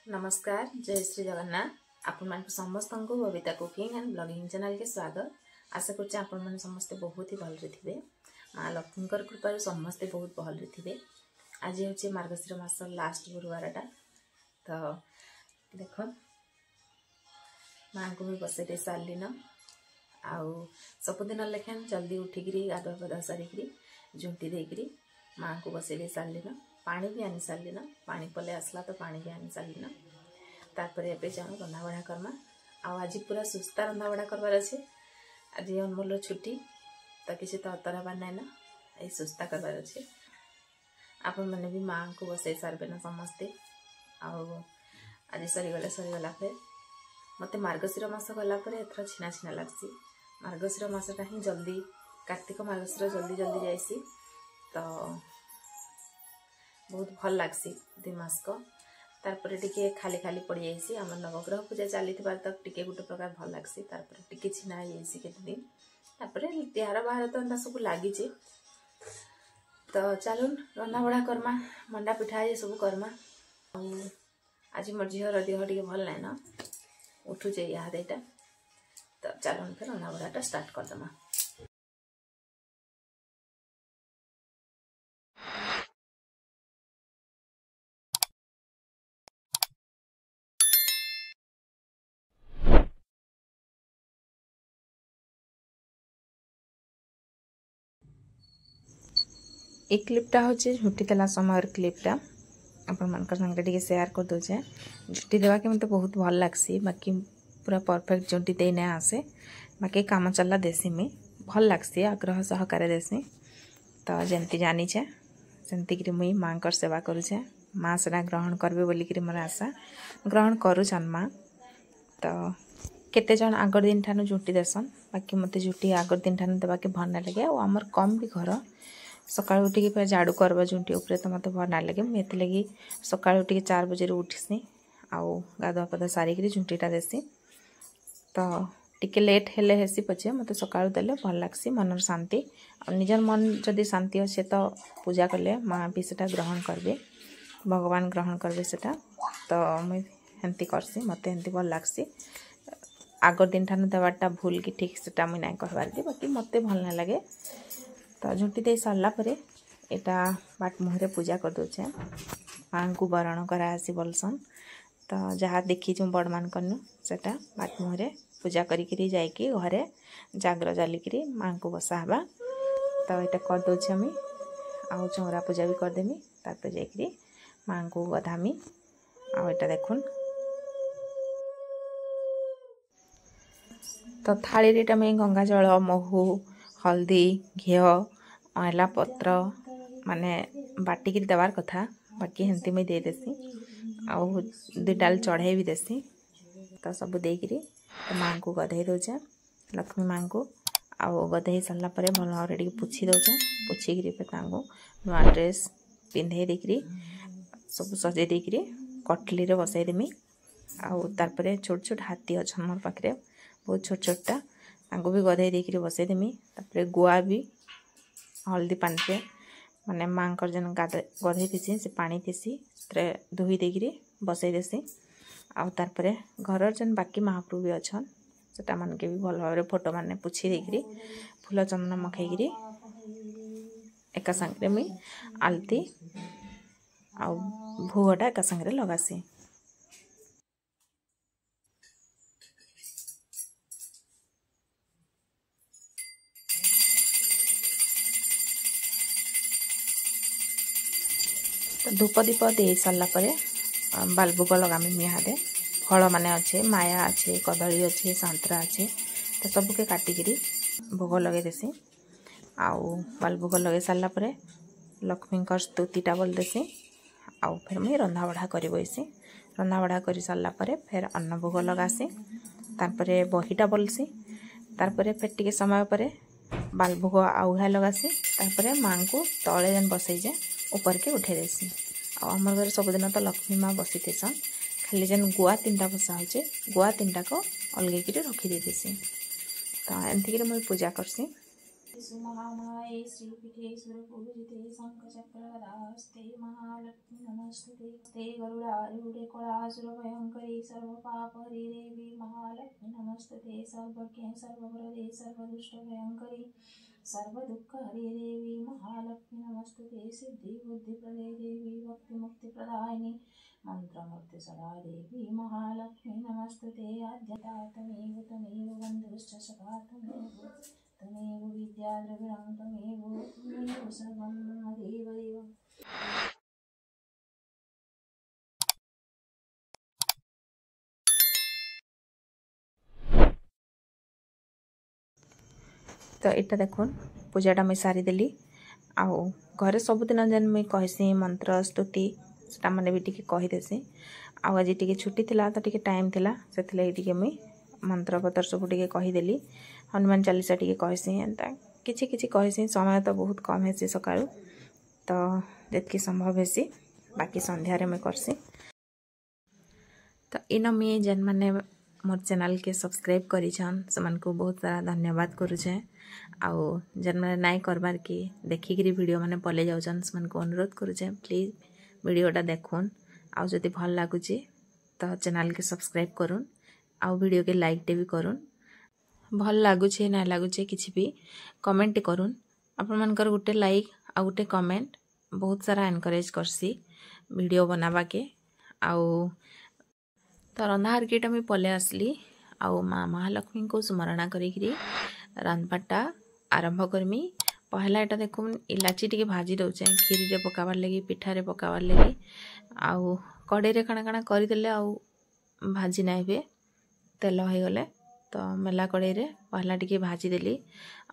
नमस्कार, जय श्री जगन्नाथ। आपण मान समस्त को Babita cooking and blogging channel के स्वागत। आशा करछे आपण मान समस्त बहुत ही भल रे थिबे। मां लक्ष्मी कृपा समस्ते बहुत भल रे थिबे। आज होचे मार्गशीर मास लास्ट गुरुवारटा। तो देखो मां को भी बसे दे सारलिन आउ सबुदिन लेखन जल्दी उठिकी गाधुआ पाधुआ सारिकी झुंटी देकरी मां को बसे दे सारलिन। पानी भी आनी सारलिन, पानी पले आसला तो पानी भी आनी सारलिन। तापर एबे जानो रंधा बढ़ा करमा। आज पूरा सुस्ता रंधा बढ़ा करवार अच्छे। आज अनमोल छुट्टी तो किसी तरतरा बार ना ये सुस्ता करवार अच्छे। आपण मैंने भी माँ को बसई सारे ना समस्ते। आज सरीगला फिर मत मार्गशीर मास गलापर एथर छिना छिना लगसी। मार्गशीर मासटा ही जल्दी कार्तिक मार्गशीर जल्दी जल्दी जाइसी तो बहुत भल लगसी। 2 मास को तारपर टिके खाली खाली पड़ जाइसी। आम नवग्रह पूजा चली तक टिके गोटे प्रकार भल लगसी। तारपर टिके छिना जाइसी केते दिन तापर तिहार बाहर तो एंता सब लगी। तो चलून रंधा बढ़ा करमा, मंडा पिठा ये सब करमा। आज मोर झीर देह टे भल ना न उठुचे इहादेटा। तो चलून फिर रंधा बढ़ाटा स्टार्ट करदमा। एक क्लिपटा हूँ झुटी देला समय क्लिपटा आपण संगे शेयर कर दूचे। झुटी देवा के मत बहुत भल लगसी। बाकी पूरा परफेक्ट झुटी दे ना आसे। बाकी काम चला देसी में भल लगसी, आग्रह सहकार देसी। तो जमती जानीचे सेमती मुई माँ कर सेवा करुचे। माँ सेना ग्रहण करबे बोलिकी मोर आशा, ग्रहण करुछन माँ। तो केते जन आगर दिन ठानु झुटी देसन। बाकी मते झुटी आगर दिन ठानु देवा के भल ना लगे। और आमर कम भी घर सकाळ उठिकी पे झाड़ू करवा झुंटी उपरे तो मत भल ना लगे। मुझे लगी सकाळ उठिकी 4 बजे उठिसी आउ गाधुआ पाधुआ सारिकी झुंटीटा देसी। तो टिके लेट हेले हेसी पछे मत सकाळु देले भल लागसी, मनर शांति। और निजर मन जदि शांति अच्छे तो पूजा कले माँ भी सेटा ग्रहण करबे, भगवान ग्रहण करबे सेटा। तो मुई हेंती करसी, मते हेंती भल लागसी। आगर दिन ठानु देवाटा भूल कि ठीक सेटा मुई नाइ कहबार कि बाकी मते भल ना लगे। तो झुंटी दे सारला परे एटा बाट मुहरे पूजा कर दोचे। माँ को बरण करा आसी बोलसन। तो जहाँ देखी जो बड़ मान कनु सेटा बाट मुहरे पूजा करी जाइकी घरे जागर जालिकी माँ को बसा हवा। तो यहाँ कर दोचे हमें आउ चौरा पूजा भी करदेमी। तापर जाइकी माँ को गधामी। आउ एटा देखुन तो थाली रेटा में गंगा जल, महू, हल्दी, घी, अला पत्र माने बाटिकी देवार कथा। बाकी हेंती मुई दे देसी आउ 2 डाल चढ़ाई भी देसी। तो सब देकरी तो माँ को गधे दोचे, लक्ष्मी माँ को। आउ गधे सारा पर भल भाव टे पोछी दोचे। पोछिकी नुआ ड्रेस पिंधे देकरी सब सजे देकरी कटली रे बसई देमी। आउ तारपरे छोट छोट हाथी अच्छन मोर पाखे बहुत छोट छोटा तांको भी गधे देकरी बसई देमी। तापरे गुआ भी हल्दी पानी माने माँ कर जन गधे थीसी से पानी थीसी धोई देकरी बसई देसी। आउ तारपरे घर जन बाकी महाप्रभु भी अच्छन सेटा मन के भी भल भाव फोटो माने पुछी देकरी फूल चंदन मखैकरी एका संगे मुई आलती आउ भोगटा एका संगे लगासी। धूप दीप दे सारा पर बालभोग लगामी मिहादे फल माने अच्छे, माया अच्छे, कदली अच्छे, सांतरा अच्छे। तो सबके काटिकी भोग लगे देसी। आउ बालभोग लगे सारा पर लक्ष्मी स्तुतिटा बोल देसी। आउ फिर मुझे रंधा बढ़ा कर बसी। रंधा बढ़ा कर सारा पर फिर अन्न भोग लगासी। तारपरे बहीटा बोलसी। तारपरे फिर टिके समय पर बालभोग आउहा लगासी। तारपरे माँ को तले जेन बसई जाए ऊपर के उठे देसी। आमर घर सबुदिन तो लक्ष्मी माँ बसी थेसन। खाली जेन गुआ 3टा बसा होचे गुआ 3टा को अलगे रखी देसी। तो एमती मुझे पूजा करसी। सुमहामाये श्रीपीठे सुरपूजिते शङ्खचक्रगदास्ते महालक्ष्मी नमस्ते ते गरुडारूढे कलासुरभयङ्करी सर्वपापहरि देवी महालक्ष्मी नमस्ते सर्वज्ञे सर्ववरदे सर्वदुष्टभयङ्करी सर्वदुःखहरि देवी महालक्ष्मी नमस्ते सिद्धिबुद्धिप्रदे देवी भक्तिमुक्तिप्रदायिनी मंत्रमूर्ति सदा देवी महालक्ष्मी नमस्ते आद्यता तमेव तमेव बन्धुश्च सखा तमेव विद्याद्रविणं तमेव सर्वं मम देवदेवम्। तो यहाँ देखुन पूजाटा मुझे सारीदेली आउ घरे सबुदिन जेन मुझे कहसी मंत्र स्तुति सेटा मैंने भी टी कहीदेसी आज टी छुट्टी थिला तो टी टाइम थिला से मुई मंत्र पतर सब टी कहीदेली हनुमान चालीसा टी कहसी एंता किछि किछि कहसी समय तो बहुत कम है सकाळु तो जितकी संभव हेसी बाकी संध्यारे मुई करसी। तो इन मुई जेन मैंने मोर चैनल के सब्सक्राइब करिछन समान को बहुत सारा धन्यवाद करुछे आउ जेन मैंने नाई करबार की देखिकी वीडियो मैंने पले जाउछन समान को अनुरोध करुछे प्लीज वीडियोटा देखुन आउ जदि भल लागुची तो चैनल के सब्सक्राइब करुन आउ वीडियो के लाइक टे भी करुन भल लागुचे ना लागुचे किछि भी कमेंट करुन आपण मानकर गुटे लाइक आ गुटे कमेंट बहुत सारा एनकरेज करसी वीडियो बनावा के आउ तो रंधा हरकीटा मुझे पले आसली आउ माँ महालक्ष्मी को स्मरणा करी रांधपाटा आरंभ करमी। पहला एटा देखुन इलाची टिके भाजी दउचे खीरी रे पकाबार लगी पिठा रे पकाबार लगी आउ कड़े रे काना काना करदेले आउ भाजी नाइबे तेल हो गले तो मेला कड़े रे पहला टिके भाजी देली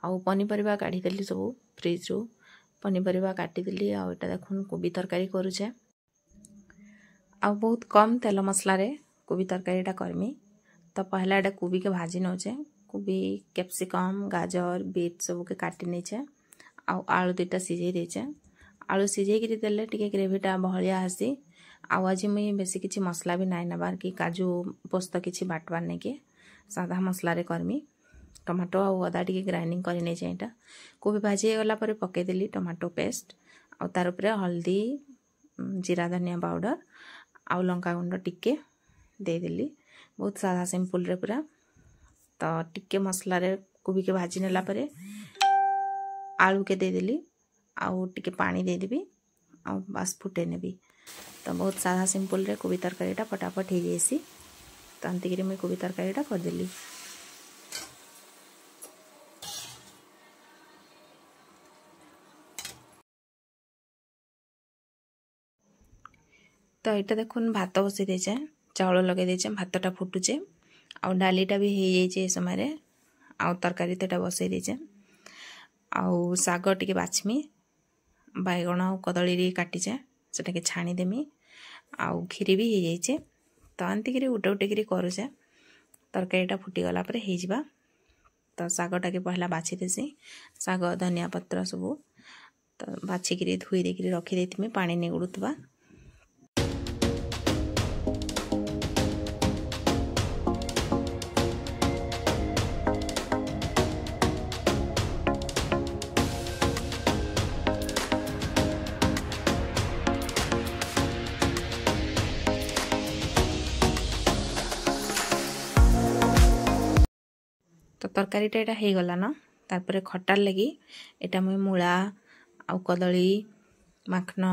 आउ पनीपरिया काढ़ी देली सब फ्रिज रु पनीपरिया काटी देली आउ एटा देखुन कोबी तरकारी करूचे आउ बहुत कम तेल मसला रे कोबी तरकारीटा करमी। तो पहला एटा कोबी के भाजी नौचे कोबी कैप्सिकम गाजर बीट सब के काटी नहींचे आउ आलू दुटा सिझे देचे आलू सिझेकरी देले टिके ग्रेवीटा बहलिया आसी आउ आज मुई बेसी किछि मसला भी नाई नबार कि काजू पोस्त किछि बाटवार नहीं के सादा मसला रे करमी। टमाटो आउ अदा टिके ग्राइंडिंग करी नहीं एटा कोबी भाजी गला पर पकेदेली टमाटो पेस्ट आउ तार उपरे हल्दी जीरा धनिया पाउडर आउ लंका गुंड टिके देदेली बहुत सादा सिंपल रे पूरा। तो टिके मसला रे कोबी के भाजी नेला परे आलू के देदेली आउ टिके पानी दे देबी आउ बस फुटे नेबी। तो बहुत सादा सिंपल रे कोबी तरकारीटा फटाफट हो जाइसी तो अंतिक मुझे कोबी तरकारीटा करदेली। तो यहाँ देखुन भात बसई देचे चाउल लगे देचे भातटा फुटुचे आउ डालीटा भी हो जाइए समय आउ तरकारी तो बसई देचे आउ साग टिके बाछमी बैगण आउ कदली काटीचे सेटा के छाणीदेमी आउ खीरी भी हो जाइए तो आंतिक गोटे गोटे करुचे तरकारीटा फुटीगला हो तो सागटा के पहला बाछि देसी साग धनिया पत्र सब तो बाछिकी धोई देकर रखी पानी निगुड़ुवा। तो तरकारीटा एटा हो गला न तारपरे खटार लगी एटा मुई मूला आउ कदली माखन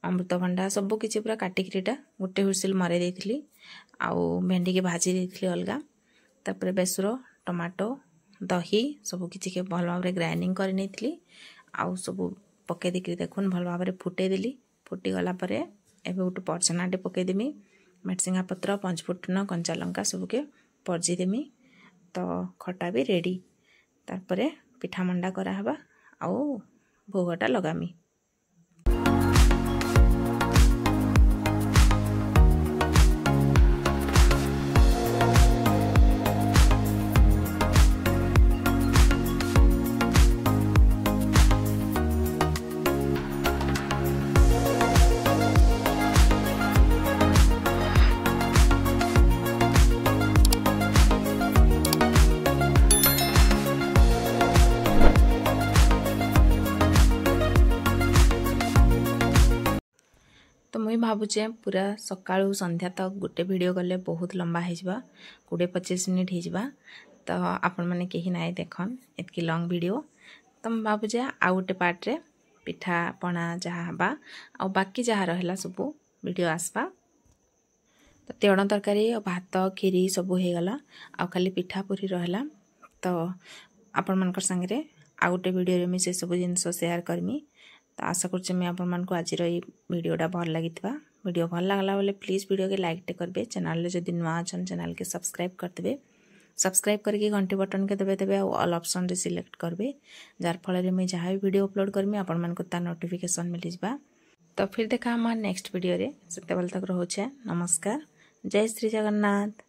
अमृतभंडा सब किछि पूरा काटिक गोटे हुइसिल मरे देइथिली आउ भेंडी के भाजी देइथिली अलगा तारपरे बेसर टमाटो दही सब किछि के भल भाव ग्राइंडिंग कर नैथिली आउ सब पके देकरी देखुन भल भाव फुटे देली फुटी गला परे एबे गोटे परछनाटे पके देमी मेटसिंगा पत्र पंचफुटन कंचा लंका सब के परजी देमी। तो खटा भी रेडी तारपरे पिठा मंडा कराहबा आउ भोगटा लगामी। भावुचे पूरा सकाळू संध्या तक गोटे वीडियो गले बहुत लंबा हो 20-25 मिनिट हो तो आपण मैंने कहीं ना देखन इतकी लंग वीडियो तो भावुचे आउ गोटे पार्टे पिठा पणा जहाँ हवा आ बाकी जहाँ रहा सब वीडियो आसपा तो तेण तरकारी भात खीरी सब हो गला आ खाली पिठा पूरी रहा तो आपण मन संगे आ गोटे वीडियो में से सब जिनस शेयर करमी तो आशा करें आपण मन को आज वीडियोटा भल लगी वीडियो भल लगला बोले प्लीज वीडियो के लाइक टे करेंगे चैनल जदि नुआ अच्छा चैनल के सब्सक्राइब करदे सब्सक्राइब करके घंटी बटन के देवे देवे ऑल ऑप्शन रे सिलेक्ट करबे जार फल मुझे जहाँ भी वीडियो अपलोड करमी आपण मन को तार नोटिफिकेशन मिल जावा तो फिर देखा हमारे नेक्स्ट वीडियो रे सेते बेल तक रोचे नमस्कार जय श्री जगन्नाथ।